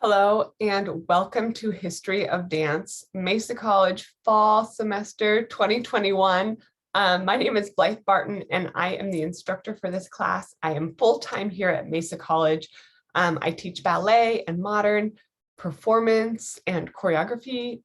Hello and welcome to History of Dance, Mesa College Fall Semester 2021. My name is Barton and I am the instructor for this class. I am full-time here at Mesa College. I teach ballet and modern performance and choreography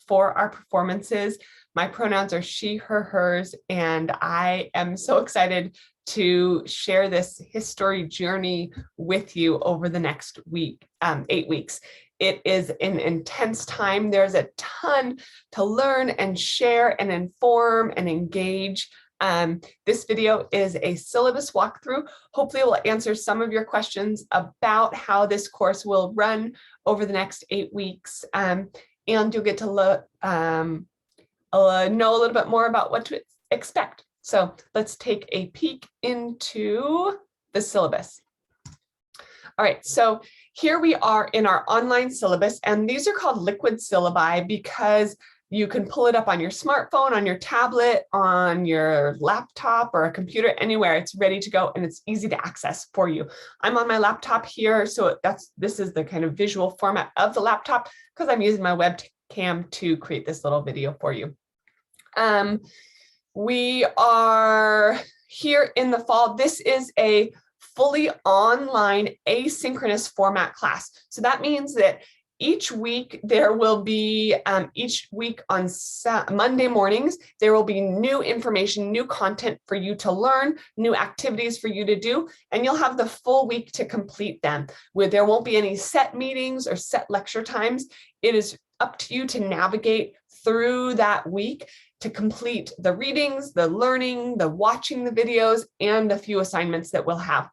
for our performances. My pronouns are she, her, hers, and I am so excited to share this history journey with you over the next week, 8 weeks. It is an intense time. There's a ton to learn and share and inform and engage. This video is a syllabus walkthrough. Hopefully it will answer some of your questions about how this course will run over the next 8 weeks. And you'll get to know a little bit more about what to expect. So let's take a peek into the syllabus. All right, so here we are in our online syllabus, and these are called liquid syllabi because you can pull it up on your smartphone, on your tablet, on your laptop or a computer, anywhere. It's ready to go and it's easy to access for you. I'm on my laptop here, so this is the kind of visual format of the laptop because I'm using my webcam to create this little video for you. We are here in the fall. This is a fully online asynchronous format class. So that means that each week there will be, each week on Monday mornings, there will be new information, new content for you to learn, new activities for you to do, and you'll have the full week to complete them. Where there won't be any set meetings or set lecture times. It is up to you to navigate through that week to complete the readings, the learning, the watching the videos, and the few assignments that we'll have.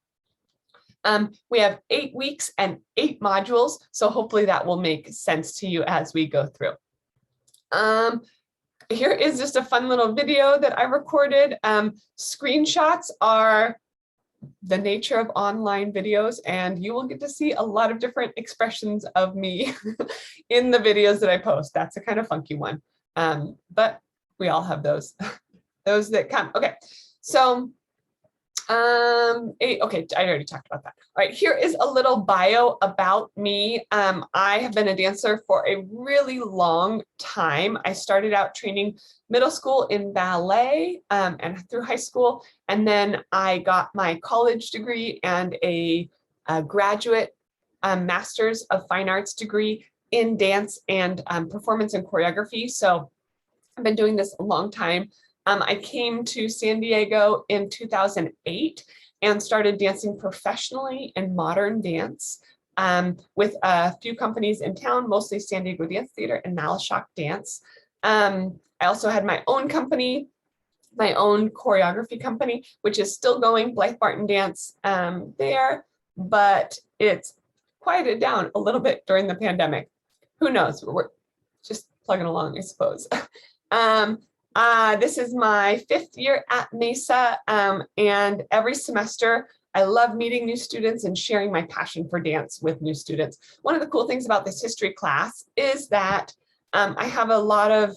We have 8 weeks and 8 modules, so hopefully that will make sense to you as we go through. Here is just a fun little video that I recorded. Screenshots are the nature of online videos, and you will get to see a lot of different expressions of me in the videos that I post. That's a kind of funky one, but we all have those, those that come. Okay, so okay, I already talked about that. All right, here is a little bio about me. I have been a dancer for a really long time. I started out training middle school in ballet and through high school, and then I got my college degree and a graduate master's of fine arts degree in dance and performance and choreography. So I've been doing this a long time. I came to San Diego in 2008 and started dancing professionally in modern dance with a few companies in town, mostly San Diego Dance Theater and Malashok Dance. I also had my own company, my own choreography company, which is still going, Blythe Barton Dance there, but it's quieted down a little bit during the pandemic. Who knows? We're just plugging along, I suppose. This is my 5th year at Mesa, and every semester I love meeting new students and sharing my passion for dance with new students. One of the cool things about this history class is that I have a lot of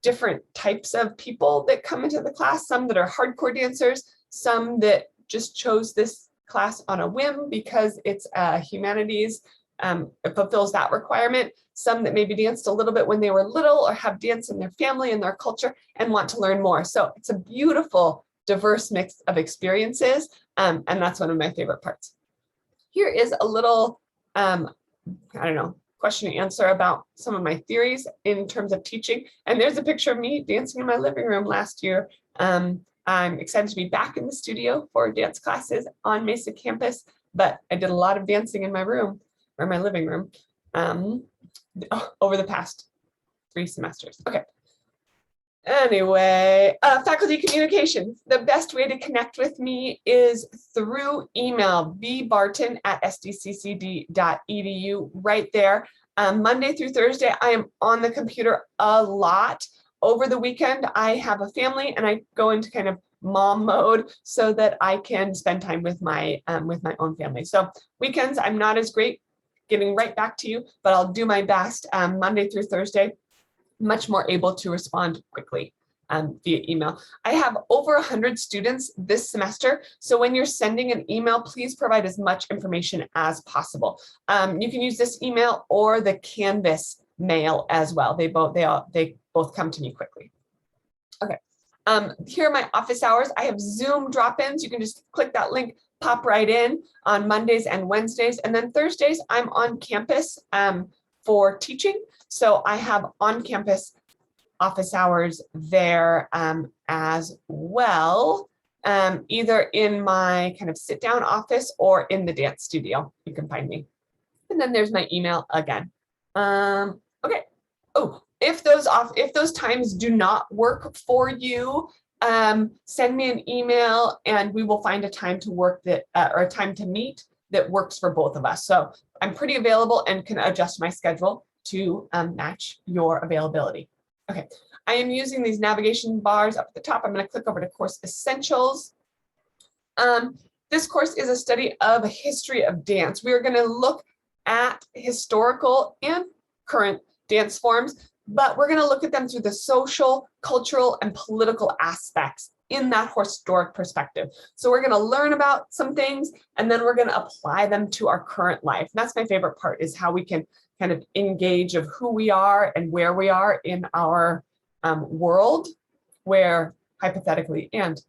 different types of people that come into the class, some that are hardcore dancers, some that just chose this class on a whim because it's humanities, it fulfills that requirement. Some that maybe danced a little bit when they were little or have dance in their family and their culture and want to learn more. So it's a beautiful, diverse mix of experiences. And that's one of my favorite parts. Here is a little, I don't know, question and answer about some of my theories in terms of teaching. And there's a picture of me dancing in my living room last year. I'm excited to be back in the studio for dance classes on Mesa campus, but I did a lot of dancing in my room or my living room over the past 3 semesters. Okay. Anyway, faculty communications. The best way to connect with me is through email, bbarton@sdccd.edu, right there. Monday through Thursday, I am on the computer a lot. Over the weekend, I have a family and I go into kind of mom mode so that I can spend time with my own family. So weekends, I'm not as great getting right back to you, but I'll do my best Monday through Thursday, much more able to respond quickly. via email. I have over 100 students this semester, so when you're sending an email, please provide as much information as possible. You can use this email or the Canvas mail as well. They both come to me quickly. Okay. Here are my office hours. I have Zoom drop-ins. You can just click that link, pop right in on Mondays and Wednesdays. And then Thursdays, I'm on campus for teaching. So I have on-campus office hours there as well, either in my kind of sit-down office or in the dance studio. You can find me. And then there's my email again. Okay. Oh, if those times do not work for you, send me an email and we will find a time to work that or a time to meet that works for both of us. So I'm pretty available and can adjust my schedule to match your availability. Okay, I am using these navigation bars up at the top. I'm going to click over to Course Essentials. This course is a study of a history of dance. We are going to look at historical and current dance forms, but we're going to look at them through the social, cultural, and political aspects in that historic perspective. So we're going to learn about some things, and then we're going to apply them to our current life. And that's my favorite part, is how we can kind of engage of who we are and where we are in our world, where hypothetically and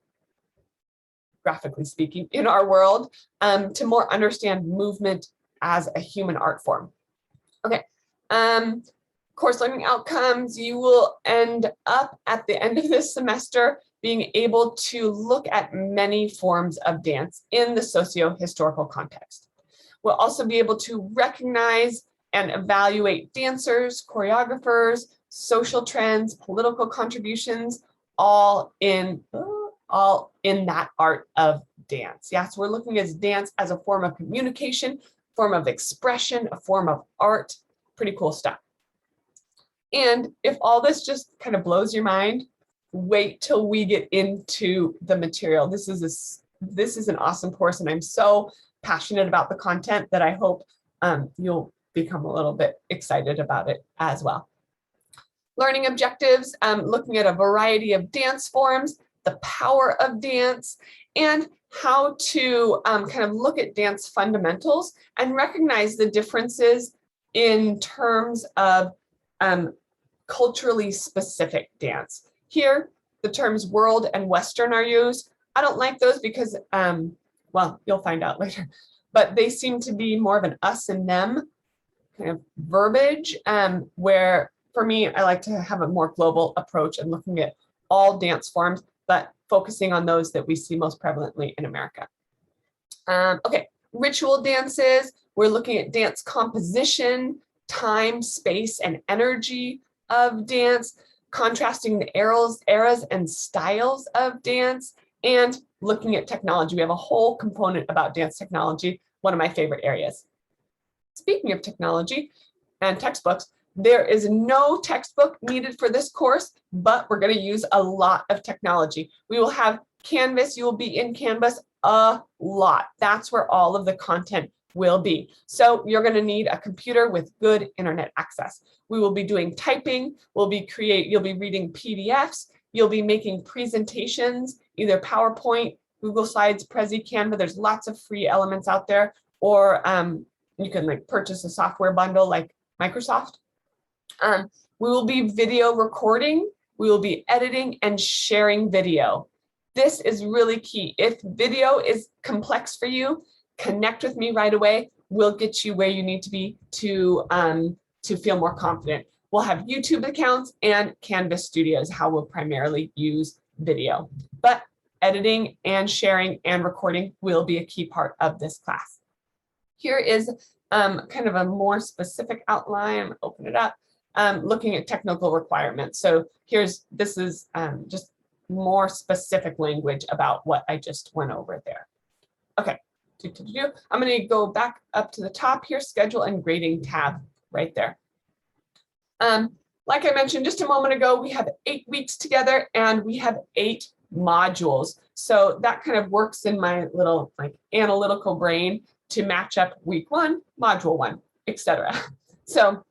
graphically speaking, in our world, to more understand movement as a human art form. Okay. Course learning outcomes, you will end up at the end of this semester being able to look at many forms of dance in the socio-historical context. We'll also be able to recognize and evaluate dancers, choreographers, social trends, political contributions, all in that art of dance. Yeah, so we're looking at dance as a form of communication, form of expression, a form of art. Pretty cool stuff. And if all this just kind of blows your mind, wait till we get into the material. This is an awesome course, and I'm so passionate about the content that I hope you'll become a little bit excited about it as well. Learning objectives, looking at a variety of dance forms, the power of dance, and how to kind of look at dance fundamentals and recognize the differences in terms of culturally specific dance. Here, the terms world and Western are used. I don't like those because, well, you'll find out later, but they seem to be more of an us and them kind of verbiage, where for me, I like to have a more global approach and looking at all dance forms, but focusing on those that we see most prevalently in America. Okay, ritual dances, we're looking at dance composition, time, space, and energy of dance, contrasting the eras and styles of dance, and looking at technology. We have a whole component about dance technology, one of my favorite areas. Speaking of technology and textbooks, there is no textbook needed for this course, but we're going to use a lot of technology. We will have Canvas. You will be in Canvas a lot. That's where all of the content will be. So you're going to need a computer with good internet access. We will be doing typing. You'll be reading PDFs. You'll be making presentations, either PowerPoint, Google Slides, Prezi, Canva. There's lots of free elements out there, or you can like purchase a software bundle like Microsoft. We will be video recording. We will be editing and sharing video. This is really key. If video is complex for you, connect with me right away. We'll get you where you need to be to feel more confident. We'll have YouTube accounts and Canvas studios, how we'll primarily use video. But editing and sharing and recording will be a key part of this class. Here is kind of a more specific outline. I'm gonna open it up, looking at technical requirements. So this is just more specific language about what I just went over there. Okay. I'm going to go back up to the top here, schedule and grading tab right there. Like I mentioned just a moment ago, we have 8 weeks together and we have 8 modules. So that kind of works in my little like analytical brain to match up week 1, module 1, etc. So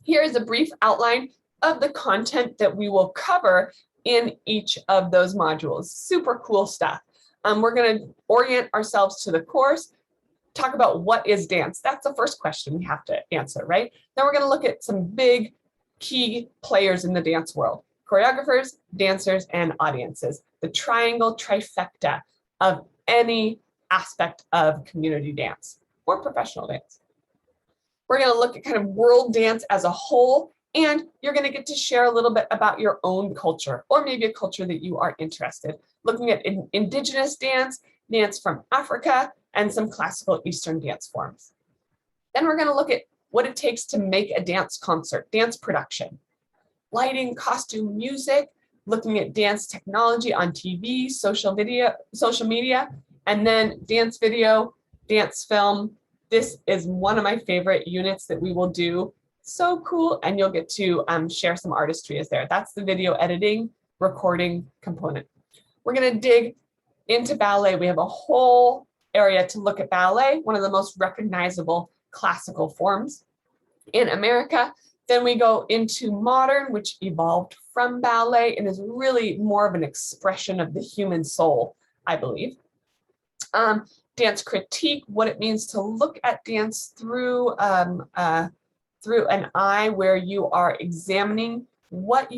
here is a brief outline of the content that we will cover in each of those modules. Super cool stuff. We're going to orient ourselves to the course, talk about what is dance. That's the first question we have to answer, right? Then we're going to look at some big key players in the dance world: choreographers, dancers, and audiences. The triangle trifecta of any aspect of community dance or professional dance. We're going to look at kind of world dance as a whole, and you're going to get to share a little bit about your own culture, or maybe a culture that you are interested. Looking at indigenous dance, dance from Africa, and some classical Eastern dance forms. Then we're going to look at what it takes to make a dance concert, dance production, lighting, costume, music, looking at dance technology on TV, social media, and then dance video, dance film. This is one of my favorite units that we will do. So cool, and you'll get to share some artistry is there. That's the video editing, recording component. We're going to dig into ballet. We have a whole area to look at ballet, one of the most recognizable classical forms in America. Then we go into modern, which evolved from ballet and is really more of an expression of the human soul, I believe. Dance critique, what it means to look at dance through an eye, where you are examining what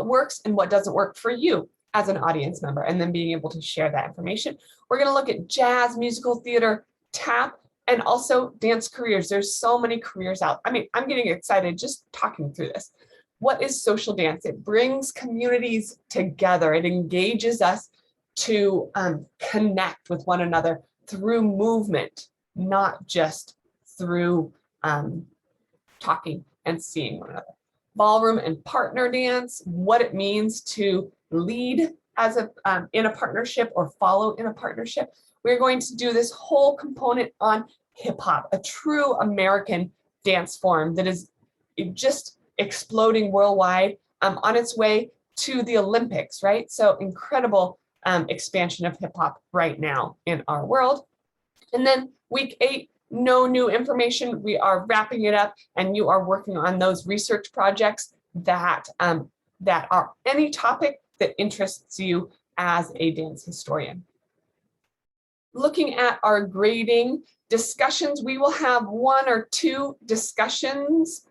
works and what doesn't work for you as an audience member, and then being able to share that information. We're going to look at jazz, musical theater, tap, and also dance careers. There's so many careers out. I mean, I'm getting excited just talking through this. What is social dance? It brings communities together. It engages us to connect with one another through movement, not just through talking and seeing one another. Ballroom and partner dance, what it means to lead as in a partnership or follow in a partnership. We're going to do this whole component on hip hop, a true American dance form that is just exploding worldwide, on its way to the Olympics, right? So incredible expansion of hip hop right now in our world. And then week 8, no new information. We are wrapping it up, and you are working on those research projects that are any topic that interests you as a dance historian. Looking at our grading discussions, we will have 1 or 2 discussions,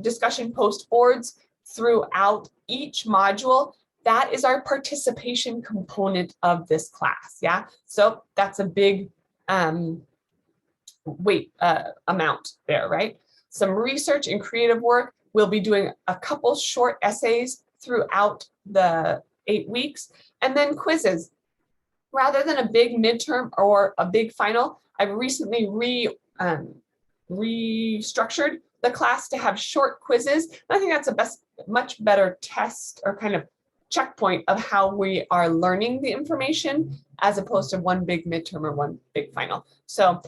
discussion post boards throughout each module. That is our participation component of this class, yeah? So that's a big amount there, right? Some research and creative work. We'll be doing a couple short essays throughout the 8 weeks, and then quizzes. Rather than a big midterm or a big final, I've recently restructured the class to have short quizzes. And I think that's a much better test or kind of checkpoint of how we are learning the information, as opposed to one big midterm or one big final. So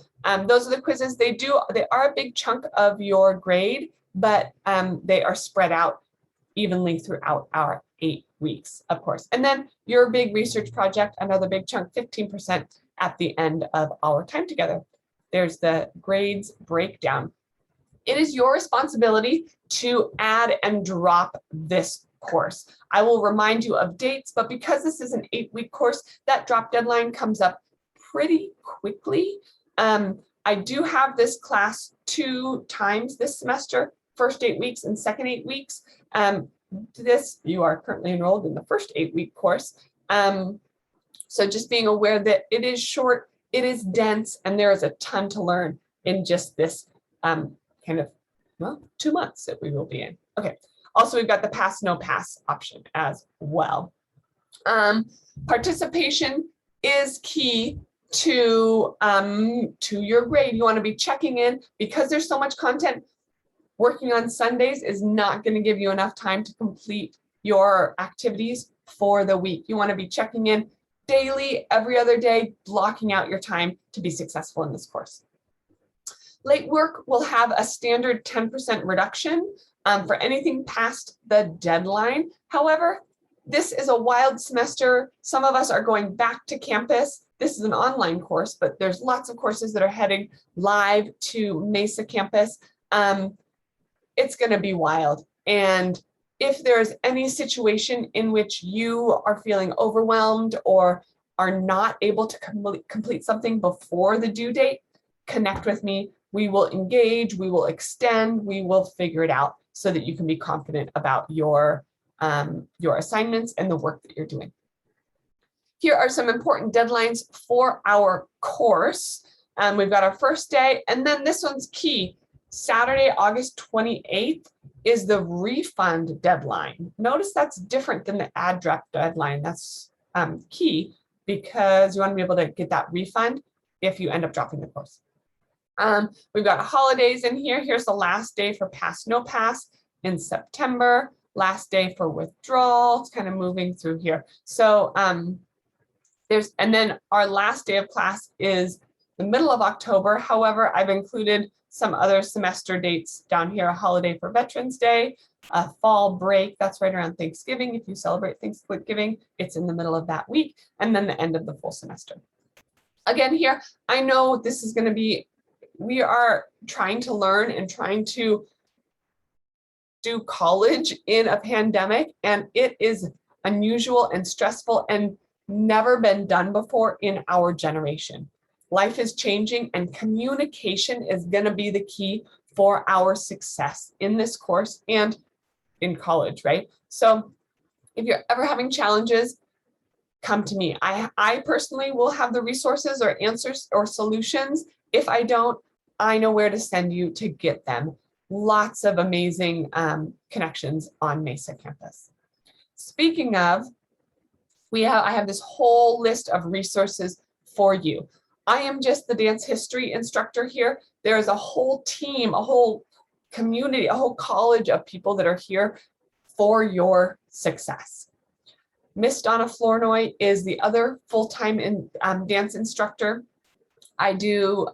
those are the quizzes. They are a big chunk of your grade, but they are spread out evenly throughout our 8 weeks, of course. And then your big research project, another big chunk, 15% at the end of our time together. There's the grades breakdown. It is your responsibility to add and drop this course. I will remind you of dates, but because this is an 8-week course, that drop deadline comes up pretty quickly. I do have this class 2 times this semester, first 8 weeks and second 8 weeks. You are currently enrolled in the first 8-week course. So just being aware that it is short, it is dense, and there is a ton to learn in just this kind of, well, 2 months that we will be in. Okay. Also, we've got the pass, no pass option as well. Participation is key to your grade. You want to be checking in, because there's so much content. Working on Sundays is not going to give you enough time to complete your activities for the week. You want to be checking in daily, every other day, blocking out your time to be successful in this course. Late work will have a standard 10% reduction for anything past the deadline. However, this is a wild semester. Some of us are going back to campus. This is an online course, but there's lots of courses that are heading live to Mesa campus. It's going to be wild. And If there's any situation in which you are feeling overwhelmed or are not able to complete something before the due date, connect with me. We will engage, we will extend, we will figure it out so that you can be confident about your assignments and the work that you're doing. Here are some important deadlines for our course. We've got our first day, and then this one's key. Saturday, August 28th is the refund deadline. Notice that's different than the add draft deadline. That's key because you want to be able to get that refund if you end up dropping the course. We've got holidays in here. Here's the last day for pass, no pass in September. Last day for withdrawal. It's kind of moving through here. So and then our last day of class is the middle of October. However, I've included some other semester dates down here, a holiday for Veterans Day, a fall break, that's right around Thanksgiving. If you celebrate Thanksgiving, it's in the middle of that week, and then the end of the full semester. Again, here, I know this is going to be, we are trying to learn and trying to do college in a pandemic, and it is unusual and stressful and never been done before in our generation. Life is changing, and communication is going to be the key for our success in this course and in college, right? So if you're ever having challenges, come to me. I personally will have the resources or answers or solutions. If I don't, I know where to send you to get them. Lots of amazing connections on Mesa campus. Speaking of, I have this whole list of resources for you. I am just the dance history instructor here. There is a whole team, a whole community, a whole college of people that are here for your success. Miss Donna Flournoy is the other full-time dance instructor. I do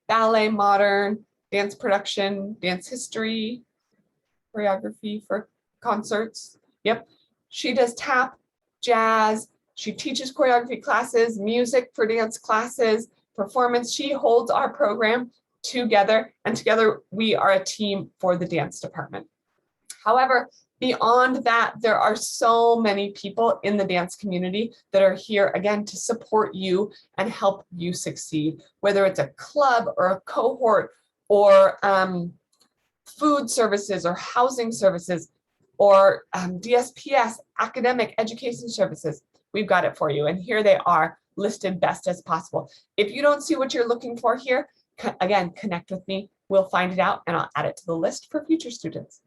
ballet, modern, dance production, dance history, choreography for concerts. Yep. She does tap, jazz. She teaches choreography classes, music for dance classes, performance. She holds our program together, and together we are a team for the dance department. However, beyond that, there are so many people in the dance community that are here, again, to support you and help you succeed, whether it's a club or a cohort or food services or housing services or DSPS, academic education services. We've got it for you. And here they are listed best as possible. If you don't see what you're looking for here, again, connect with me. We'll find it out and I'll add it to the list for future students.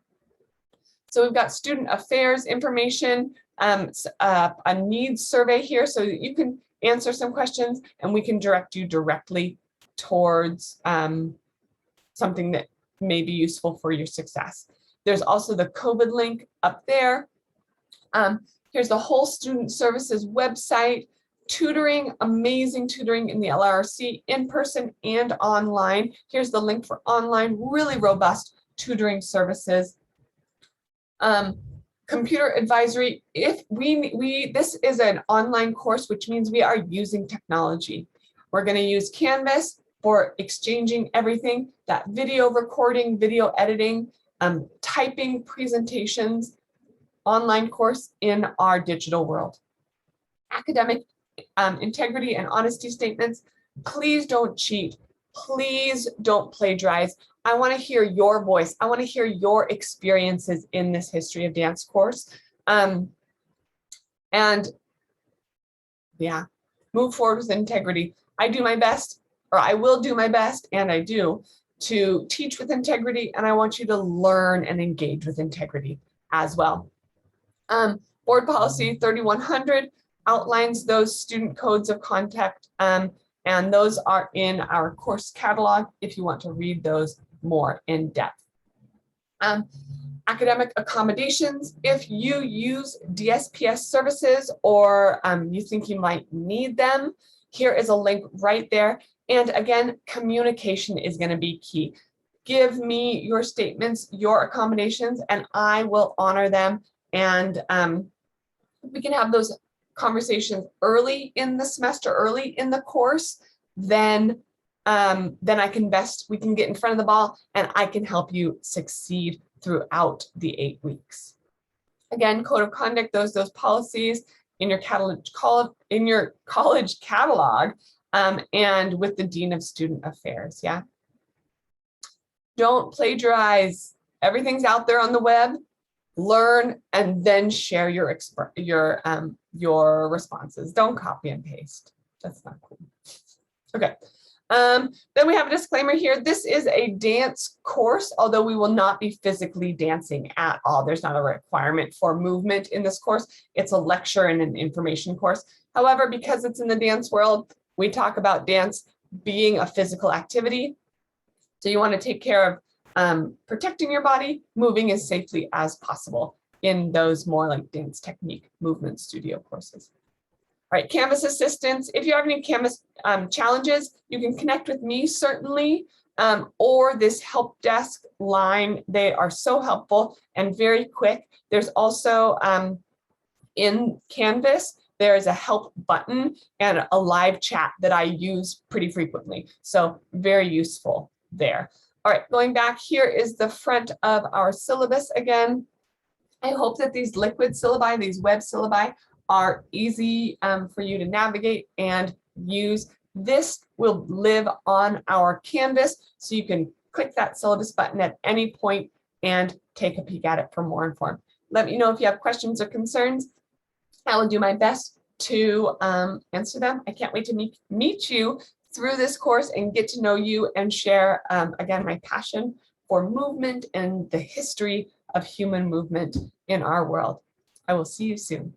So we've got student affairs information, a needs survey here so that you can answer some questions and we can direct you directly towards something that may be useful for your success. There's also the COVID link up there. Here's the whole student services website, tutoring, amazing tutoring in the LRC, in person and online. Here's the link for online, really robust tutoring services. Computer advisory. If this is an online course, which means we are using technology. We're going to use Canvas for exchanging everything, that video recording, video editing, typing presentations, online course in our digital world. Academic integrity and honesty statements. Please don't cheat. Please don't plagiarize. I want to hear your voice. I want to hear your experiences in this history of dance course. And yeah, move forward with integrity. I do my best, or I will do my best, and I do, to teach with integrity, and I want you to learn and engage with integrity as well. Board Policy 3100 outlines those student codes of conduct, and those are in our course catalog if you want to read those more in depth. Academic accommodations, if you use DSPS services or you think you might need them, here is a link right there. And again, communication is going to be key. Give me your statements, your accommodations, and I will honor them. And we can have those conversations early in the semester, early in the course, then we can get in front of the ball and I can help you succeed throughout the 8 weeks. Again, code of conduct, those policies in your college catalog, and with the Dean of Student Affairs. Yeah. Don't plagiarize. Everything's out there on the web. Learn and then share your responses. Don't copy and paste. That's not cool. Okay. Then we have a disclaimer here. This is a dance course, although we will not be physically dancing at all. There's not a requirement for movement in this course. It's a lecture and an information course. However, because it's in the dance world, we talk about dance being a physical activity. So you want to take care of protecting your body, moving as safely as possible in those more like dance technique movement studio courses. All right, Canvas assistance. If you have any Canvas challenges, you can connect with me certainly, or this help desk line. They are so helpful and very quick. There's also in Canvas, there is a help button and a live chat that I use pretty frequently. So very useful there. All right, going back, here is the front of our syllabus again. I hope that these liquid syllabi, these web syllabi, are easy for you to navigate and use. This will live on our Canvas, so you can click that syllabus button at any point and take a peek at it for more informed. Let me know if you have questions or concerns. I will do my best to answer them. I can't wait to meet you through this course and get to know you and share, again, my passion for movement and the history of human movement in our world. I will see you soon.